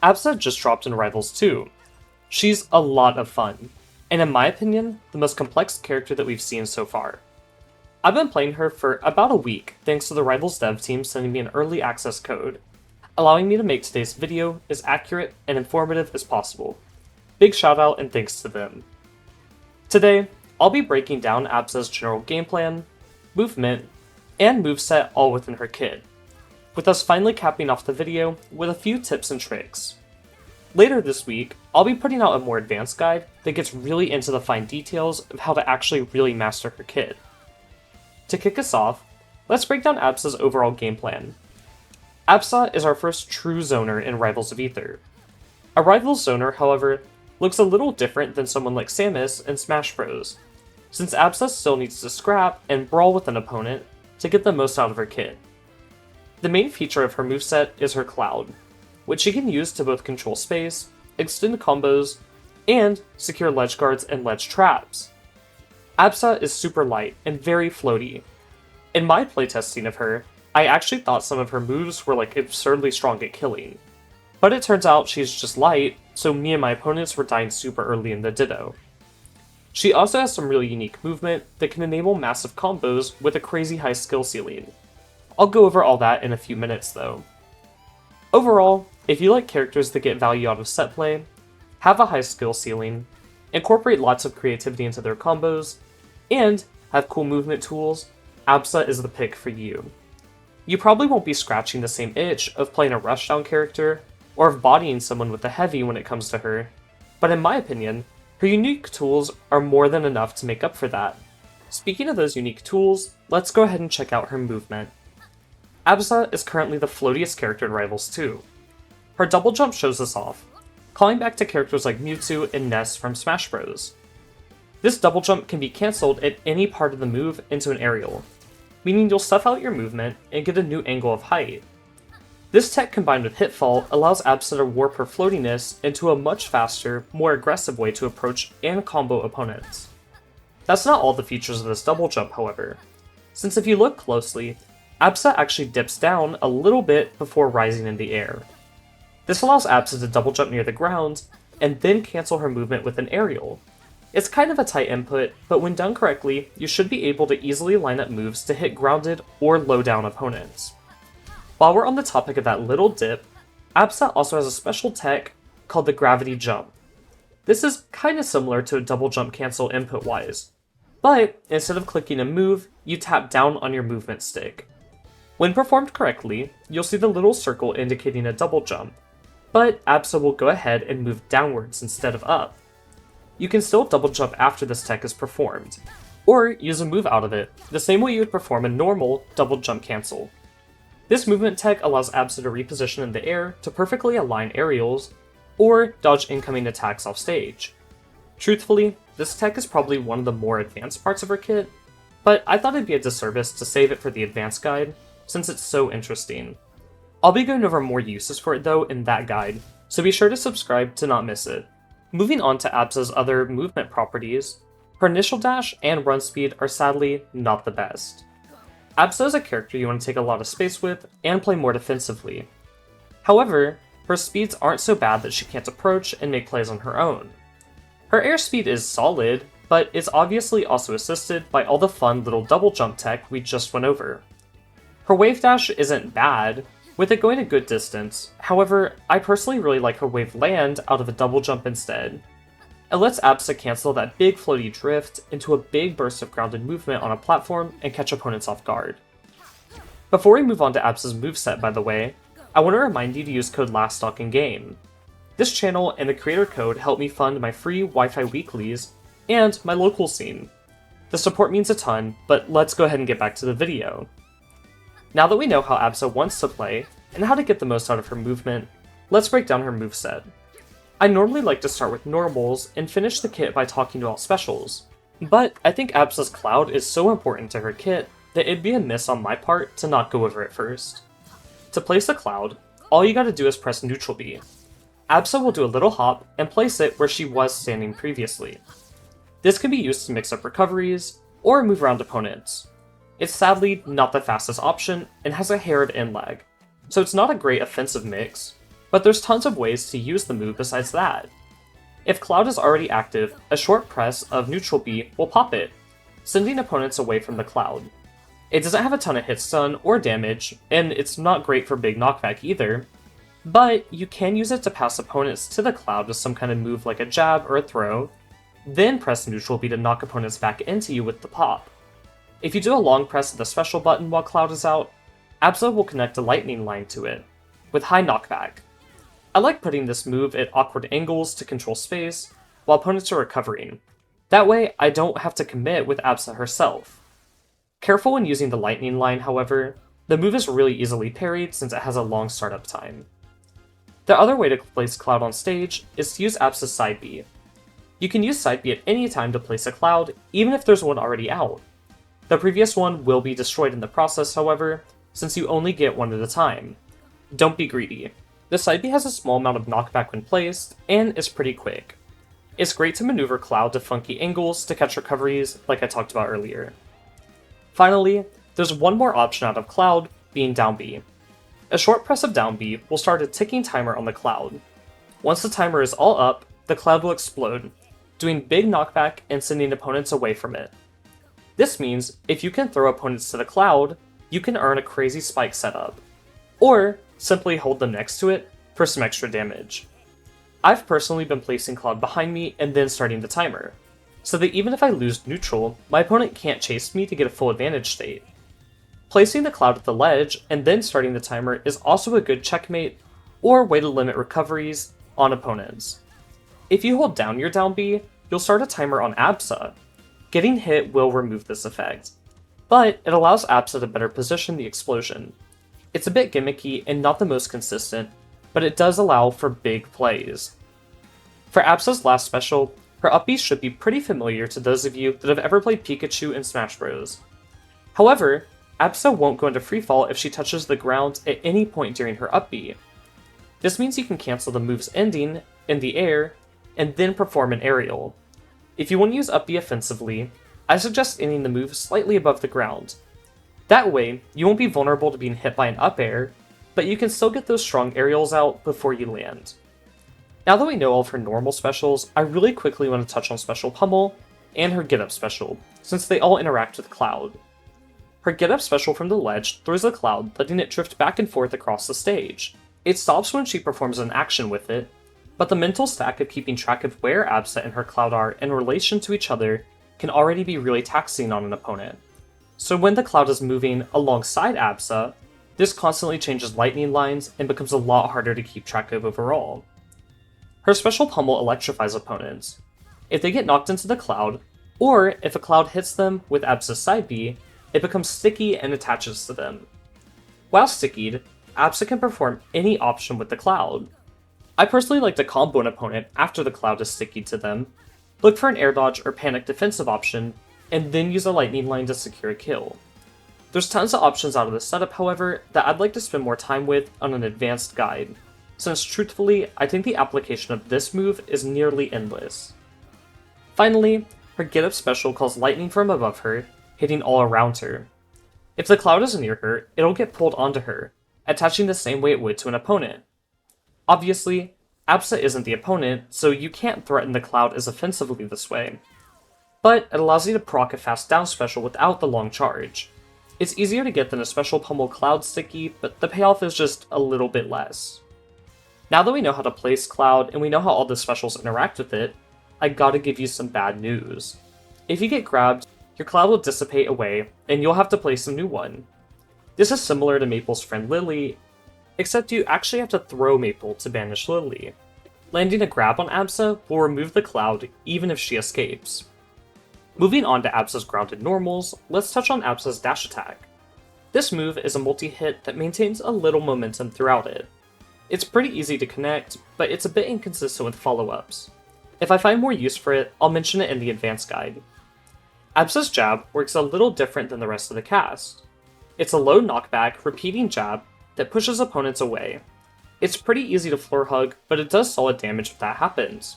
Absa just dropped in Rivals 2. She's a lot of fun, and in my opinion, the most complex character that we've seen so far. I've been playing her for about a week thanks to the Rivals dev team sending me an early access code, allowing me to make today's video as accurate and informative as possible. Big shout out and thanks to them. Today, I'll be breaking down Absa's general game plan, movement, and moveset all within her kit, with us finally capping off the video with a few tips and tricks. Later this week, I'll be putting out a more advanced guide that gets really into the fine details of how to actually really master her kit. To kick us off, let's break down Absa's overall game plan. Absa is our first true zoner in Rivals of Aether. A Rivals zoner, however, looks a little different than someone like Samus in Smash Bros, since Absa still needs to scrap and brawl with an opponent to get the most out of her kit. The main feature of her moveset is her Cloud, which she can use to both control space, extend combos, and secure ledge guards and ledge traps. Absa is super light and very floaty. In my playtesting of her, I actually thought some of her moves were like absurdly strong at killing. But it turns out she's just light, so me and my opponents were dying super early in the Ditto. She also has some really unique movement that can enable massive combos with a crazy high skill ceiling. I'll go over all that in a few minutes though. Overall, if you like characters that get value out of set play, have a high skill ceiling, incorporate lots of creativity into their combos, and have cool movement tools, Absa is the pick for you. You probably won't be scratching the same itch of playing a rushdown character, or of bodying someone with a heavy when it comes to her, but in my opinion, her unique tools are more than enough to make up for that. Speaking of those unique tools, let's go ahead and check out her movement. Absa is currently the floatiest character in Rivals 2. Her double jump shows this off, calling back to characters like Mewtwo and Ness from Smash Bros. This double jump can be cancelled at any part of the move into an aerial, meaning you'll stuff out your movement and get a new angle of height. This tech combined with Hitfall allows Absa to warp her floatiness into a much faster, more aggressive way to approach and combo opponents. That's not all the features of this double jump, however, since if you look closely, Absa actually dips down a little bit before rising in the air. This allows Absa to double jump near the ground, and then cancel her movement with an aerial. It's kind of a tight input, but when done correctly, you should be able to easily line up moves to hit grounded or low down opponents. While we're on the topic of that little dip, Absa also has a special tech called the Gravity Jump. This is kind of similar to a double jump cancel input-wise, but instead of clicking a move, you tap down on your movement stick. When performed correctly, you'll see the little circle indicating a double jump, but Absa will go ahead and move downwards instead of up. You can still double jump after this tech is performed, or use a move out of it, the same way you would perform a normal double jump cancel. This movement tech allows Absa to reposition in the air to perfectly align aerials, or dodge incoming attacks off stage. Truthfully, this tech is probably one of the more advanced parts of her kit, but I thought it'd be a disservice to save it for the advanced guide, since it's so interesting. I'll be going over more uses for it though in that guide, so be sure to subscribe to not miss it. Moving on to Absa's other movement properties, her initial dash and run speed are sadly not the best. Absa is a character you want to take a lot of space with and play more defensively. However, her speeds aren't so bad that she can't approach and make plays on her own. Her airspeed is solid, but it's obviously also assisted by all the fun little double jump tech we just went over. Her wave dash isn't bad, with it going a good distance, however, I personally really like her wave land out of a double jump instead. It lets Absa cancel that big floaty drift into a big burst of grounded movement on a platform and catch opponents off guard. Before we move on to Absa's moveset, by the way, I want to remind you to use code LastStock in game. This channel and the creator code help me fund my free Wi-Fi weeklies and my local scene. The support means a ton, but let's go ahead and get back to the video. Now that we know how Absa wants to play, and how to get the most out of her movement, let's break down her moveset. I normally like to start with normals and finish the kit by talking about specials, but I think Absa's Cloud is so important to her kit that it'd be a miss on my part to not go over it first. To place the Cloud, all you gotta do is press Neutral B. Absa will do a little hop and place it where she was standing previously. This can be used to mix up recoveries, or move around opponents. It's sadly not the fastest option and has a hair of end lag, so it's not a great offensive mix, But there's tons of ways to use the move besides that. If Cloud is already active, a short press of Neutral B will pop it, sending opponents away from the Cloud. It doesn't have a ton of hit stun or damage, and it's not great for big knockback either, but you can use it to pass opponents to the Cloud with some kind of move like a jab or a throw, then press Neutral B to knock opponents back into you with the pop. If you do a long press of the special button while Cloud is out, Absa will connect a lightning line to it, with high knockback. I like putting this move at awkward angles to control space, while opponents are recovering. That way, I don't have to commit with Absa herself. Careful when using the lightning line, however, the move is really easily parried since it has a long startup time. The other way to place Cloud on stage is to use Absa's side B. You can use side B at any time to place a Cloud, even if there's one already out. The previous one will be destroyed in the process, however, since you only get one at a time. Don't be greedy. The side B has a small amount of knockback when placed, and is pretty quick. It's great to maneuver Cloud to funky angles to catch recoveries, like I talked about earlier. Finally, there's one more option out of Cloud, being down B. A short press of down B will start a ticking timer on the Cloud. Once the timer is all up, the Cloud will explode, doing big knockback and sending opponents away from it. This means if you can throw opponents to the Cloud, you can earn a crazy spike setup, or simply hold them next to it for some extra damage. I've personally been placing Cloud behind me and then starting the timer, so that even if I lose neutral, my opponent can't chase me to get a full advantage state. Placing the Cloud at the ledge and then starting the timer is also a good checkmate or way to limit recoveries on opponents. If you hold down your down B, you'll start a timer on Absa. Getting hit will remove this effect, but it allows Absa to better position the explosion. It's a bit gimmicky and not the most consistent, but it does allow for big plays. For Absa's last special, her up B should be pretty familiar to those of you that have ever played Pikachu in Smash Bros. However, Absa won't go into freefall if she touches the ground at any point during her up B. This means you can cancel the move's ending in the air and then perform an aerial. If you want to use up B offensively, I suggest ending the move slightly above the ground. That way, you won't be vulnerable to being hit by an up air, but you can still get those strong aerials out before you land. Now that we know all of her normal specials, I really quickly want to touch on Special Pummel and her Get Up special, since they all interact with Cloud. Her Get Up special from the ledge throws the Cloud, letting it drift back and forth across the stage. It stops when she performs an action with it, but the mental stack of keeping track of where Absa and her Cloud are in relation to each other can already be really taxing on an opponent. So when the Cloud is moving alongside Absa, this constantly changes lightning lines and becomes a lot harder to keep track of overall. Her Special Pummel electrifies opponents. If they get knocked into the Cloud, or if a Cloud hits them with Absa's side B, it becomes sticky and attaches to them. While stickied, Absa can perform any option with the Cloud. I personally like to combo an opponent after the Cloud is stickied to them, look for an air dodge or panic defensive option, and then use a lightning line to secure a kill. There's tons of options out of this setup, however, that I'd like to spend more time with on an advanced guide, since truthfully, I think the application of this move is nearly endless. Finally, her Get Up special calls lightning from above her, hitting all around her. If the Cloud is near her, it'll get pulled onto her, attaching the same way it would to an opponent. Obviously, Absa isn't the opponent, so you can't threaten the Cloud as offensively this way, but it allows you to proc a fast down special without the long charge. It's easier to get than a Special Pummel Cloud sticky, but the payoff is just a little bit less. Now that we know how to place Cloud and we know how all the specials interact with it, I gotta give you some bad news. If you get grabbed, your Cloud will dissipate away, and you'll have to place a new one. This is similar to Maple's friend Lily, except you actually have to throw Maple to banish Lily. Landing a grab on Absa will remove the Cloud even if she escapes. Moving on to Absa's grounded normals, let's touch on Absa's dash attack. This move is a multi-hit that maintains a little momentum throughout it. It's pretty easy to connect, but it's a bit inconsistent with follow-ups. If I find more use for it, I'll mention it in the advanced guide. Absa's jab works a little different than the rest of the cast. It's a low knockback, repeating jab that pushes opponents away. It's pretty easy to floor hug, but it does solid damage if that happens.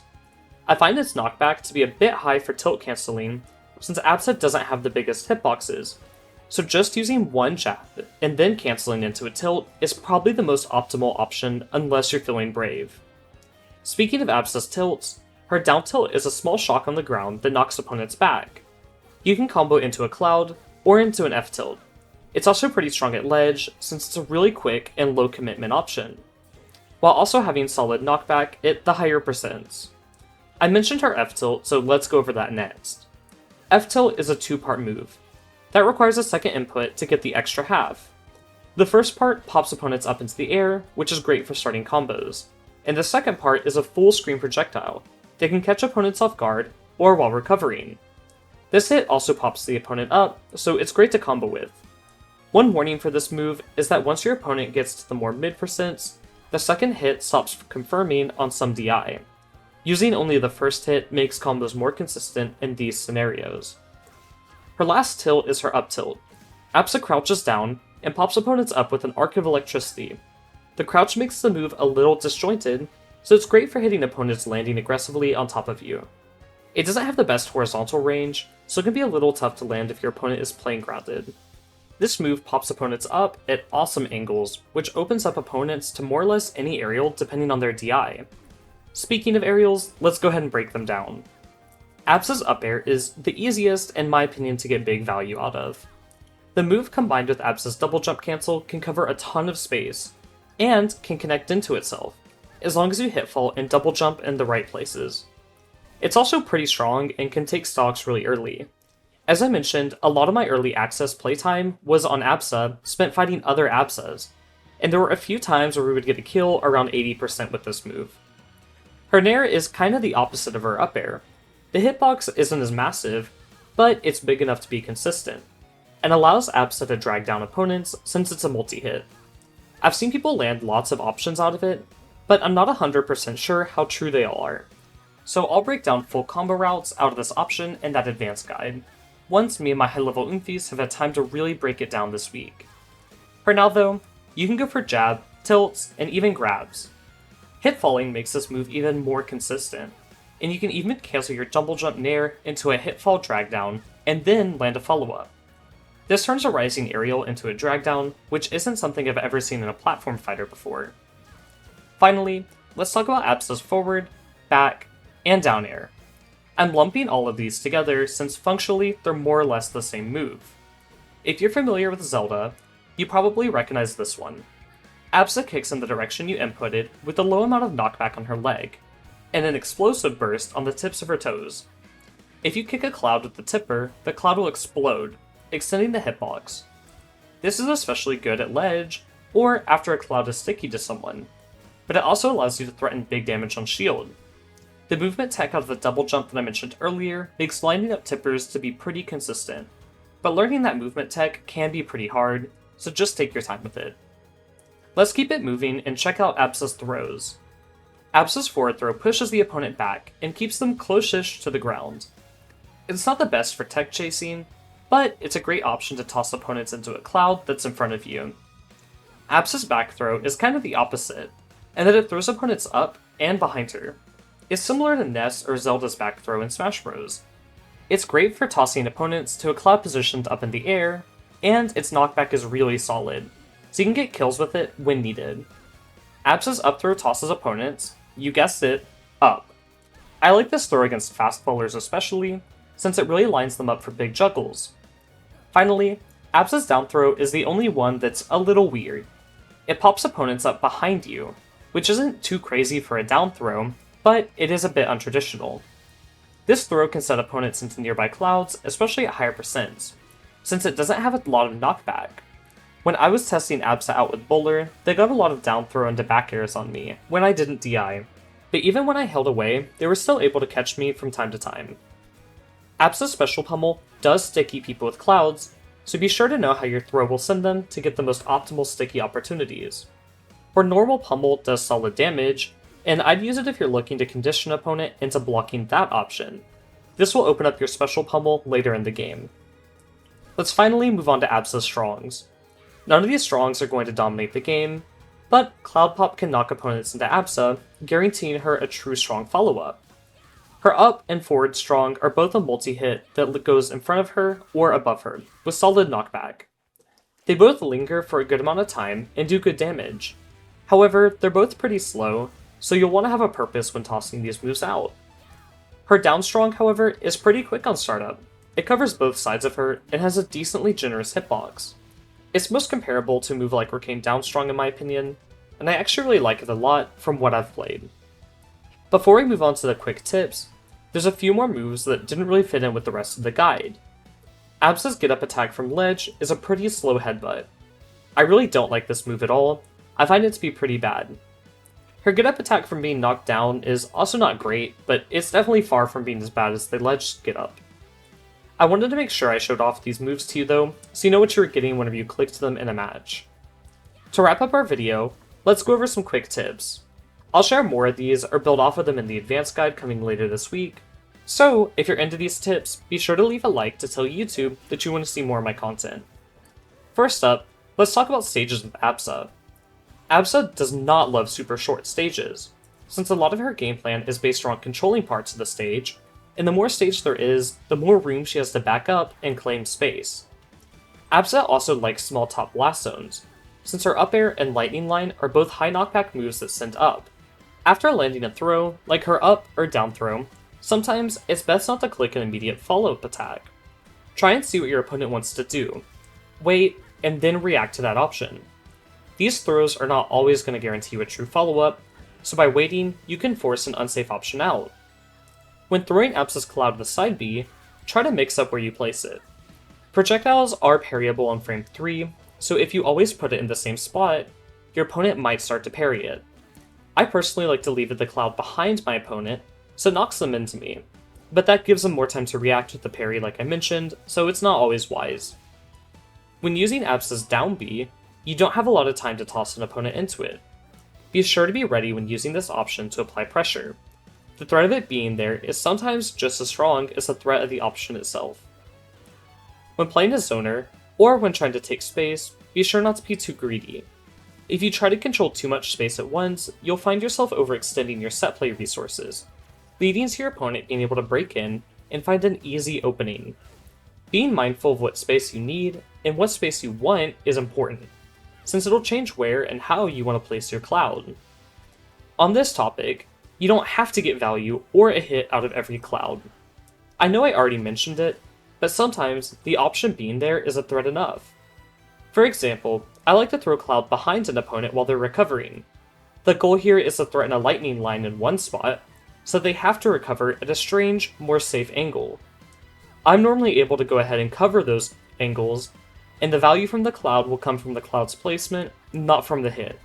I find its knockback to be a bit high for tilt cancelling, since Absa doesn't have the biggest hitboxes, So just using one jab and then canceling into a tilt is probably the most optimal option unless you're feeling brave. Speaking of Absa's tilts, her down tilt is a small shock on the ground that knocks opponents back. You can combo into a cloud or into an F tilt. It's also pretty strong at ledge since it's a really quick and low commitment option, while also having solid knockback at the higher percents. I mentioned her F tilt, so let's go over that next. F tilt is a two-part move. That requires a second input to get the extra half. The first part pops opponents up into the air, which is great for starting combos, and the second part is a full screen projectile that can catch opponents off guard or while recovering. This hit also pops the opponent up, so it's great to combo with. One warning for this move is that once your opponent gets to the more mid percents, the second hit stops confirming on some DI. Using only the first hit makes combos more consistent in these scenarios. Her last tilt is her up tilt. Absa crouches down and pops opponents up with an arc of electricity. The crouch makes the move a little disjointed, so it's great for hitting opponents landing aggressively on top of you. It doesn't have the best horizontal range, so it can be a little tough to land if your opponent is playing grounded. This move pops opponents up at awesome angles, which opens up opponents to more or less any aerial depending on their DI. Speaking of aerials, let's go ahead and break them down. Absa's up air is the easiest, in my opinion, to get big value out of. The move combined with Absa's double jump cancel can cover a ton of space, and can connect into itself, as long as you hitfall and double jump in the right places. It's also pretty strong and can take stocks really early. As I mentioned, a lot of my early access playtime was on Absa, spent fighting other Absas, and there were a few times where we would get a kill around 80% with this move. Her nair is kind of the opposite of her up air. The hitbox isn't as massive, but it's big enough to be consistent, and allows Absa to drag down opponents since it's a multi-hit. I've seen people land lots of options out of it, but I'm not 100% sure how true they all are. So I'll break down full combo routes out of this option in that advanced guide, once me and my high-level Oomfies have had time to really break it down this week. For now though, you can go for jab, tilts, and even grabs. Hit falling makes this move even more consistent, and you can even cancel your double jump nair into a hit fall drag down, and then land a follow-up. This turns a rising aerial into a drag down, which isn't something I've ever seen in a platform fighter before. Finally, let's talk about Absa's forward, back, and down air. I'm lumping all of these together since functionally they're more or less the same move. If you're familiar with Zelda, you probably recognize this one. Absa kicks in the direction you inputted with a low amount of knockback on her leg, and an explosive burst on the tips of her toes. If you kick a cloud with the tipper, the cloud will explode, extending the hitbox. This is especially good at ledge, or after a cloud is sticky to someone, but it also allows you to threaten big damage on shield. The movement tech out of the double jump that I mentioned earlier makes lining up tippers to be pretty consistent, but learning that movement tech can be pretty hard, so just take your time with it. Let's keep it moving and check out Absa's throws. Absa's forward throw pushes the opponent back and keeps them close-ish to the ground. It's not the best for tech chasing, but it's a great option to toss opponents into a cloud that's in front of you. Absa's back throw is kind of the opposite, and that it throws opponents up and behind her. It's similar to Ness or Zelda's back throw in Smash Bros. It's great for tossing opponents to a cloud positioned up in the air, and its knockback is really solid, so you can get kills with it when needed. Absa's up throw tosses opponents, you guessed it, up. I like this throw against fast bowlers especially, since it really lines them up for big juggles. Finally, Absa's down throw is the only one that's a little weird. It pops opponents up behind you, which isn't too crazy for a down throw, but it is a bit untraditional. This throw can set opponents into nearby clouds, especially at higher percents, since it doesn't have a lot of knockback. When I was testing Absa out with Bowler, they got a lot of down throw into back airs on me when I didn't DI, but even when I held away, they were still able to catch me from time to time. Absa's special pummel does sticky people with clouds, so be sure to know how your throw will send them to get the most optimal sticky opportunities. Her normal pummel does solid damage, and I'd use it if you're looking to condition an opponent into blocking that option. This will open up your special pummel later in the game. Let's finally move on to Absa's strongs. None of these strongs are going to dominate the game, but Cloud Pop can knock opponents into Absa, guaranteeing her a true strong follow-up. Her up and forward strong are both a multi-hit that goes in front of her or above her, with solid knockback. They both linger for a good amount of time and do good damage. However, they're both pretty slow, so you'll want to have a purpose when tossing these moves out. Her down strong, however, is pretty quick on startup. It covers both sides of her and has a decently generous hitbox. It's most comparable to a move like Arcane Down Strong in my opinion, and I actually really like it a lot from what I've played. Before we move on to the quick tips, there's a few more moves that didn't really fit in with the rest of the guide. Absa's get up attack from ledge is a pretty slow headbutt. I really don't like this move at all. I find it to be pretty bad. Her get up attack from being knocked down is also not great, but it's definitely far from being as bad as the ledge get up. I wanted to make sure I showed off these moves to you though, so you know what you were getting whenever you clicked them in a match. To wrap up our video, let's go over some quick tips. I'll share more of these or build off of them in the advanced guide coming later this week, so if you're into these tips, be sure to leave a like to tell YouTube that you want to see more of my content. First up, let's talk about stages with Absa. Absa does not love super short stages, since a lot of her game plan is based around controlling parts of the stage, and the more stage there is, the more room she has to back up and claim space. Absa also likes small top blast zones, since her up air and lightning line are both high knockback moves that send up. After landing a throw, like her up or down throw, sometimes it's best not to click an immediate follow-up attack. Try and see what your opponent wants to do. Wait, and then react to that option. These throws are not always going to guarantee you a true follow-up, so by waiting, you can force an unsafe option out. When throwing Absa's Cloud with side B, try to mix up where you place it. Projectiles are parryable on frame 3, so if you always put it in the same spot, your opponent might start to parry it. I personally like to leave the Cloud behind my opponent, so it knocks them into me, but that gives them more time to react with the parry like I mentioned, so it's not always wise. When using Absa's down B, you don't have a lot of time to toss an opponent into it. Be sure to be ready when using this option to apply pressure. The threat of it being there is sometimes just as strong as the threat of the option itself. When playing a zoner, or when trying to take space, be sure not to be too greedy. If you try to control too much space at once, you'll find yourself overextending your set play resources, leading to your opponent being able to break in and find an easy opening. Being mindful of what space you need and what space you want is important, since it'll change where and how you want to place your Cloud. On this topic, you don't have to get value or a hit out of every Cloud. I know I already mentioned it, but sometimes the option being there is a threat enough. For example, I like to throw Cloud behind an opponent while they're recovering. The goal here is to threaten a lightning line in one spot, so they have to recover at a strange, more safe angle. I'm normally able to go ahead and cover those angles, and the value from the Cloud will come from the Cloud's placement, not from the hit.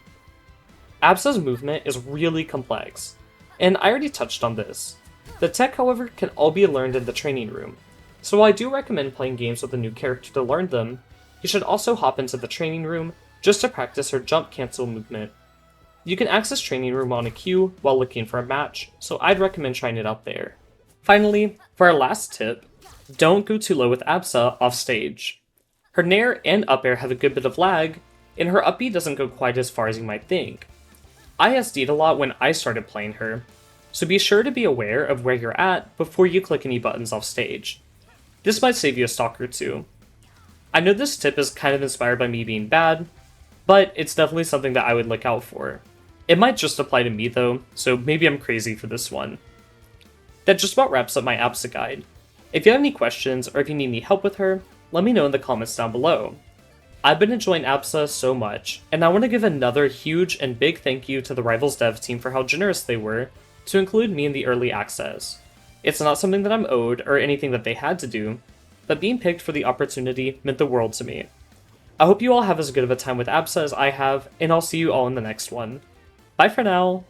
Absa's movement is really complex, and I already touched on this. The tech, however, can all be learned in the training room, so while I do recommend playing games with a new character to learn them, you should also hop into the training room just to practice her jump cancel movement. You can access training room on a queue while looking for a match, so I'd recommend trying it out there. Finally, for our last tip, don't go too low with Absa off stage. Her nair and up air have a good bit of lag, and her up B doesn't go quite as far as you might think. I SD'd a lot when I started playing her, so be sure to be aware of where you're at before you click any buttons off stage. This might save you a stock or two. I know this tip is kind of inspired by me being bad, but it's definitely something that I would look out for. It might just apply to me though, so maybe I'm crazy for this one. That just about wraps up my Absa guide. If you have any questions or if you need any help with her, let me know in the comments down below. I've been enjoying Absa so much, and I want to give another huge and big thank you to the Rivals dev team for how generous they were to include me in the early access. It's not something that I'm owed or anything that they had to do, but being picked for the opportunity meant the world to me. I hope you all have as good of a time with Absa as I have, and I'll see you all in the next one. Bye for now!